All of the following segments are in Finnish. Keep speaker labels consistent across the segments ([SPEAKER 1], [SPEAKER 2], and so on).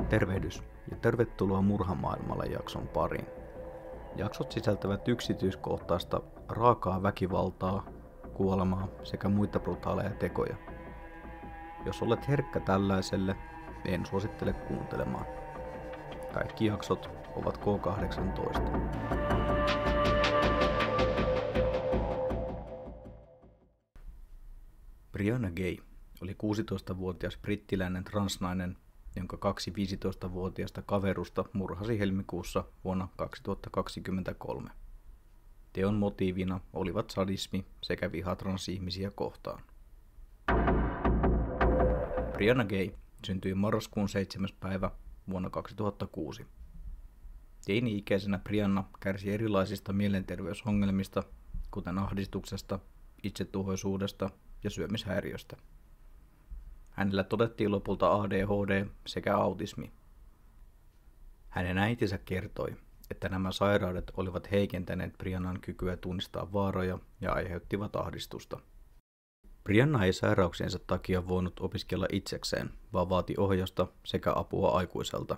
[SPEAKER 1] Tervehdys ja tervetuloa Murhamaailmalle jakson pariin. Jaksot sisältävät yksityiskohtaista raakaa väkivaltaa, kuolemaa sekä muita brutaaleja tekoja. Jos olet herkkä tällaiselle, en suosittele kuuntelemaan. Kaikki jaksot ovat K18. Brianna Ghey oli 16-vuotias brittiläinen transnainen, jonka 2 15-vuotiaista kaverusta murhasi helmikuussa vuonna 2023. Teon motiivina olivat sadismi sekä viha transihmisiä kohtaan. Brianna Ghey syntyi marraskuun 7. päivä vuonna 2006. Teini-ikäisenä Brianna kärsi erilaisista mielenterveysongelmista, kuten ahdistuksesta, itsetuhoisuudesta ja syömishäiriöstä. Hänellä todettiin lopulta ADHD sekä autismi. Hänen äitinsä kertoi, että nämä sairaudet olivat heikentäneet Briannan kykyä tunnistaa vaaroja ja aiheuttivat ahdistusta. Brianna ei sairauksiensa takia voinut opiskella itsekseen, vaan vaati ohjausta sekä apua aikuiselta.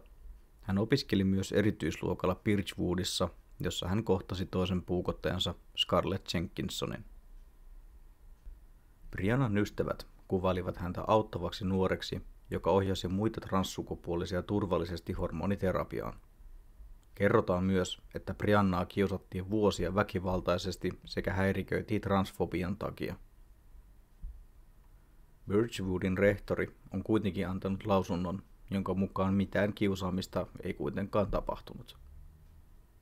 [SPEAKER 1] Hän opiskeli myös erityisluokalla Birchwoodissa, jossa hän kohtasi toisen puukottajansa Scarlett Jenkinsonin. Briannan ystävät kuvailivat häntä auttavaksi nuoreksi, joka ohjasi muita transsukupuolisia turvallisesti hormoniterapiaan. Kerrotaan myös, että Briannaa kiusattiin vuosia väkivaltaisesti sekä häiriköitiin transfobian takia. Birchwoodin rehtori on kuitenkin antanut lausunnon, jonka mukaan mitään kiusaamista ei kuitenkaan tapahtunut.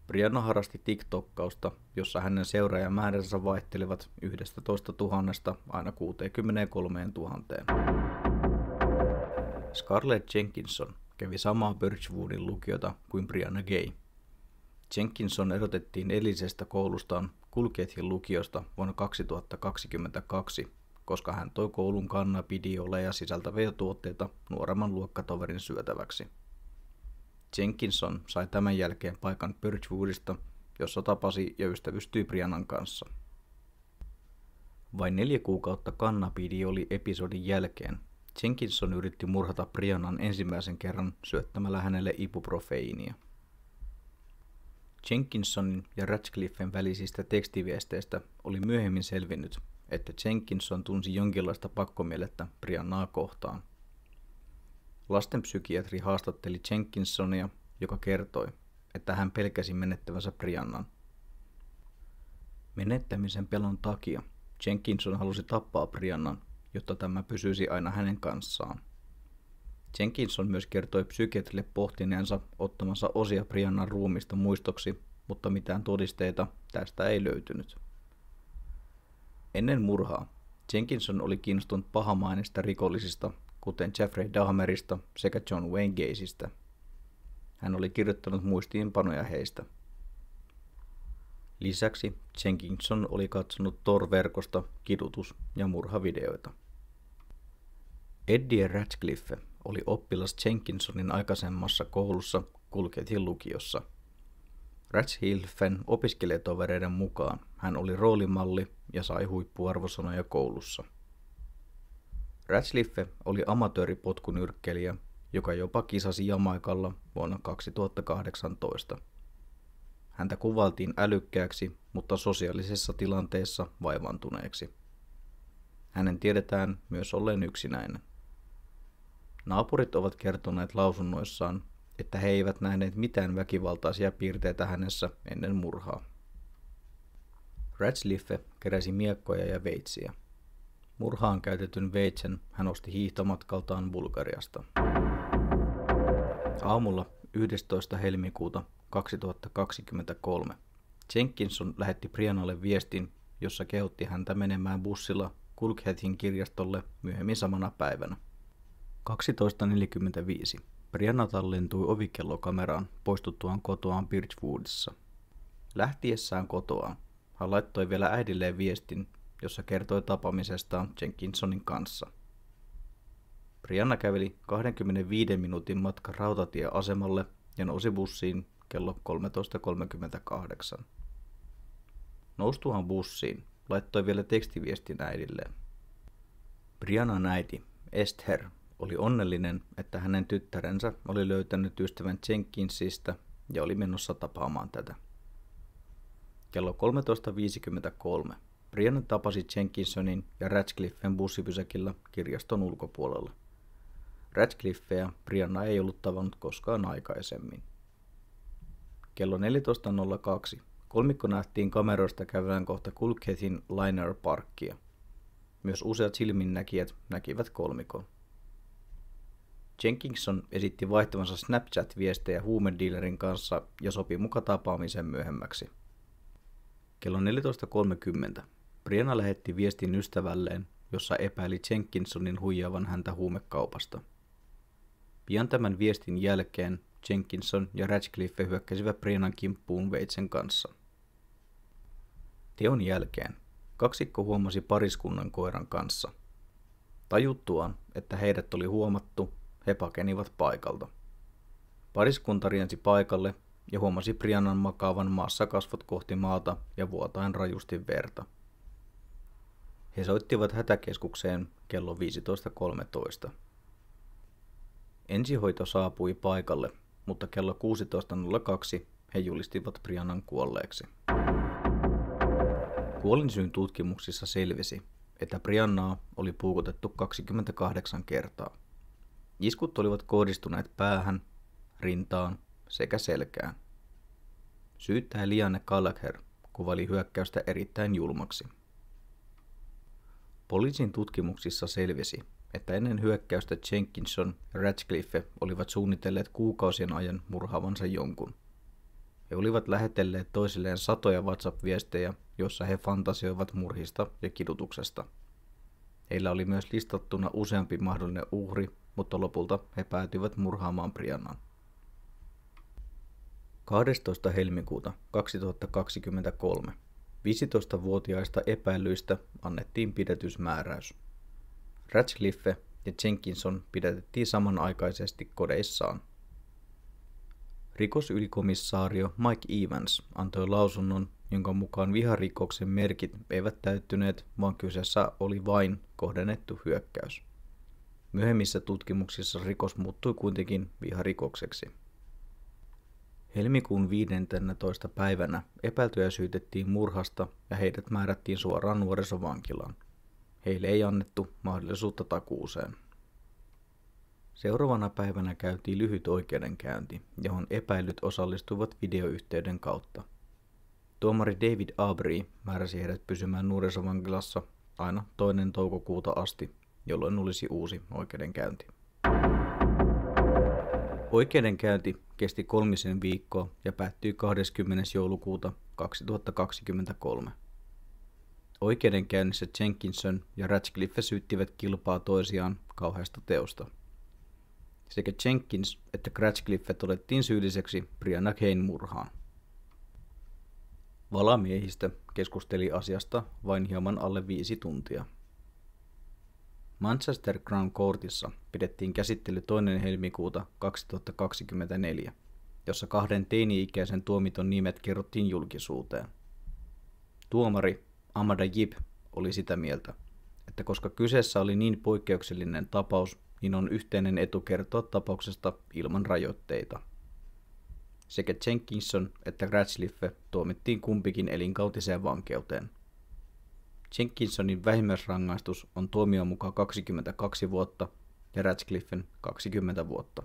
[SPEAKER 1] Brianna harrasti TikTokkausta, jossa hänen seuraajamääränsä vaihtelivat 11 000 aina 63 000. Scarlett Jenkinson kävi samaa Birchwoodin lukiota kuin Brianna Ghey. Jenkinson erotettiin edellisestä koulustaan Culkethin lukiosta vuonna 2022, koska hän toi koulun kannabidioleja sisältäviä tuotteita nuoremman luokkatoverin syötäväksi. Jenkinson sai tämän jälkeen paikan Birchwoodista, jossa tapasi ja ystävystyi Briannan kanssa. Vain 4 kuukautta cannabidioli-episodin jälkeen Jenkinson yritti murhata Briannan ensimmäisen kerran syöttämällä hänelle ibuprofeiinia. Jenkinsonin ja Ratcliffen välisistä tekstiviesteistä oli myöhemmin selvinnyt, että Jenkinson tunsi jonkinlaista pakkomielettä Briannaa kohtaan. Lastenpsykiatri haastatteli Jenkinsonia, joka kertoi, että hän pelkäsi menettävänsä Briannan. Menettämisen pelon takia Jenkinson halusi tappaa Briannan, jotta tämä pysyisi aina hänen kanssaan. Jenkinson myös kertoi psykiatrille pohtineensa ottamansa osia Briannan ruumista muistoksi, mutta mitään todisteita tästä ei löytynyt. Ennen murhaa Jenkinson oli kiinnostunut pahamaineista rikollisista, kuten Jeffrey Dahmerista sekä John Wayne Gacystä. Hän oli kirjoittanut muistiinpanoja heistä. Lisäksi Jenkinson oli katsonut Tor-verkosta kidutus- ja murhavideoita. Eddie Ratcliffe oli oppilas Jenkinsonin aikaisemmassa koulussa Culkethin lukiossa. Ratcliffen opiskelijatovereiden mukaan hän oli roolimalli ja sai huippuarvosanoja koulussa. Ratcliffe oli amatööripotkunyrkkeilijä, joka jopa kisasi Jamaikalla vuonna 2018. Häntä kuvailtiin älykkääksi, mutta sosiaalisessa tilanteessa vaivantuneeksi. Hänen tiedetään myös olleen yksinäinen. Naapurit ovat kertoneet lausunnoissaan, että he eivät nähneet mitään väkivaltaisia piirteitä hänessä ennen murhaa. Ratcliffe keräsi miekkoja ja veitsiä. Murhaan käytetyn veitsen hän osti hiihtomatkaltaan Bulgariasta. Aamulla 11. helmikuuta 2023 Jenkinson lähetti Briannalle viestin, jossa kehotti häntä menemään bussilla Culkethin kirjastolle myöhemmin samana päivänä. 12.45 Brianna tallentui ovikellokameraan poistuttuaan kotoaan Birchwoodissa. Lähtiessään kotoaan hän laittoi vielä äidilleen viestin, jossa kertoi tapaamisestaan Jenkinsonin kanssa. Brianna käveli 25 minuutin matkan rautatieasemalle ja nousi bussiin kello 13.38. Noustuaan bussiin laittoi vielä tekstiviestin äidilleen. Briannan äiti Esther oli onnellinen, että hänen tyttärensä oli löytänyt ystävän Jenkinsistä ja oli menossa tapaamaan tätä. Kello 13.53 Brianna tapasi Jenkinsonin ja Ratcliffen bussipysäkillä kirjaston ulkopuolella. Ratcliffea Brianna ei ollut tavannut koskaan aikaisemmin. Kello 14.02 kolmikko nähtiin kameroista kävellen kohta Kulkhethin Liner Parkia. Myös useat silminnäkijät näkivät kolmikon. Jenkinson esitti vaihtavansa Snapchat-viestejä huumedealerin kanssa ja sopi muka tapaamisen myöhemmäksi. Kello 14.30 Brianna lähetti viestin ystävälleen, jossa epäili Jenkinsonin huijaavan häntä huumekaupasta. Pian tämän viestin jälkeen Jenkinson ja Ratcliffe hyökkäsivät Briannan kimppuun veitsen kanssa. Teon jälkeen kaksikko huomasi pariskunnan koiran kanssa. Tajuttuaan, että heidät oli huomattu, he pakenivat paikalta. Pariskunta riensi paikalle ja huomasi Briannan makaavan maassa kasvot kohti maata ja vuotaen rajusti verta. He soittivat hätäkeskukseen kello 15.13. Ensihoito saapui paikalle, mutta kello 16.02 he julistivat Briannan kuolleeksi. Kuolinsyyn tutkimuksissa selvisi, että Briannaa oli puukotettu 28 kertaa. Iskut olivat kohdistuneet päähän, rintaan sekä selkään. Syyttäjä Liane Gallagher kuvaili hyökkäystä erittäin julmaksi. Poliisin tutkimuksissa selvisi, että ennen hyökkäystä Jenkinson ja Ratcliffe olivat suunnitelleet kuukausien ajan murhaavansa jonkun. He olivat lähetelleet toisilleen satoja WhatsApp-viestejä, joissa he fantasioivat murhista ja kidutuksesta. Heillä oli myös listattuna useampi mahdollinen uhri, mutta lopulta he päätyivät murhaamaan Briannan. 12. helmikuuta 2023 15-vuotiaista epäilyistä annettiin pidätysmääräys. Ratcliffe ja Jenkinson pidätettiin samanaikaisesti kodeissaan. Rikosylikomissario Mike Evans antoi lausunnon, jonka mukaan viharikoksen merkit eivät täyttyneet, vaan kyseessä oli vain kohdennettu hyökkäys. Myöhemmissä tutkimuksissa rikos muuttui kuitenkin viharikokseksi. Helmikuun 15. päivänä epäiltyjä syytettiin murhasta ja heidät määrättiin suoraan nuorisovankilaan. Heille ei annettu mahdollisuutta takuuseen. Seuraavana päivänä käytiin lyhyt oikeudenkäynti, johon epäilyt osallistuivat videoyhteyden kautta. Tuomari David Aubrey määräsi heidät pysymään nuorisovankilassa aina 2. toukokuuta asti, jolloin olisi uusi oikeudenkäynti. Oikeudenkäynti kesti 3 viikkoa ja päättyi 20. joulukuuta 2023. Oikeudenkäynnissä Jenkinson ja Ratcliffe syyttivät kilpaa toisiaan kauheasta teosta. Sekä Jenkins että Ratcliffe todettiin syylliseksi Brianna Cain murhaan. Valamiehistö keskusteli asiasta vain hieman alle 5 tuntia. Manchester Crown Courtissa pidettiin käsittely 2. helmikuuta 2024, jossa 2 teini-ikäisen tuomitun nimet kerrottiin julkisuuteen. Tuomari Amanda Yip oli sitä mieltä, että koska kyseessä oli niin poikkeuksellinen tapaus, niin on yhteinen etu kertoa tapauksesta ilman rajoitteita. Sekä Jenkinson että Ratcliffe tuomittiin kumpikin elinkautiseen vankeuteen. Jenkinsonin vähimmäisrangaistus on tuomion mukaan 22 vuotta ja Ratcliffen 20 vuotta.